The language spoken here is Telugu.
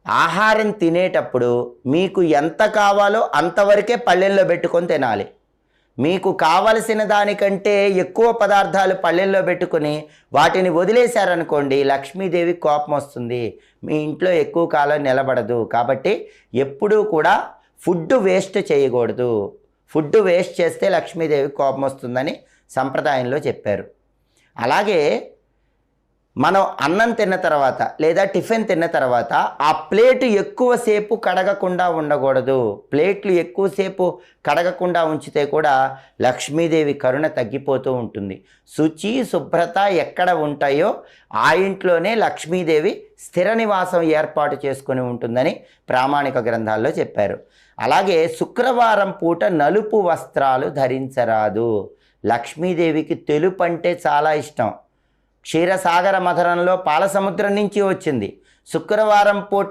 ఆహారం తినేటప్పుడు మీకు ఎంత కావాలో అంతవరకే పళ్ళెంలో పెట్టుకొని తినాలి. మీకు కావలసిన దానికంటే ఎక్కువ పదార్థాలు పళ్ళెంలో పెట్టుకుని వాటిని వదిలేశారనుకోండి, లక్ష్మీదేవి కోపం వస్తుంది, మీ ఇంట్లో ఎక్కువ కాలం నిలబడదు. కాబట్టి ఎప్పుడూ కూడా ఫుడ్ వేస్ట్ చేయకూడదు. ఫుడ్ వేస్ట్ చేస్తే లక్ష్మీదేవి కోపం వస్తుందని సంప్రదాయంలో చెప్పారు. అలాగే మనం అన్నం తిన్న తర్వాత లేదా టిఫిన్ తిన్న తర్వాత ఆ ప్లేటు ఎక్కువసేపు కడగకుండా ఉండకూడదు. ప్లేట్లు ఎక్కువసేపు కడగకుండా ఉంచితే కూడా లక్ష్మీదేవి కరుణ తగ్గిపోతూ ఉంటుంది. శుచి శుభ్రత ఎక్కడ ఉంటాయో ఆ ఇంట్లోనే లక్ష్మీదేవి స్థిర నివాసం ఏర్పాటు చేసుకొని ఉంటుందని ప్రామాణిక గ్రంథాల్లో చెప్పారు. అలాగే శుక్రవారం పూట నలుపు వస్త్రాలు ధరించరాదు. లక్ష్మీదేవికి తెలుపు అంటే చాలా ఇష్టం. క్షీరసాగర మథనంలో పాల సముద్రం నుంచి వచ్చింది. శుక్రవారం పూట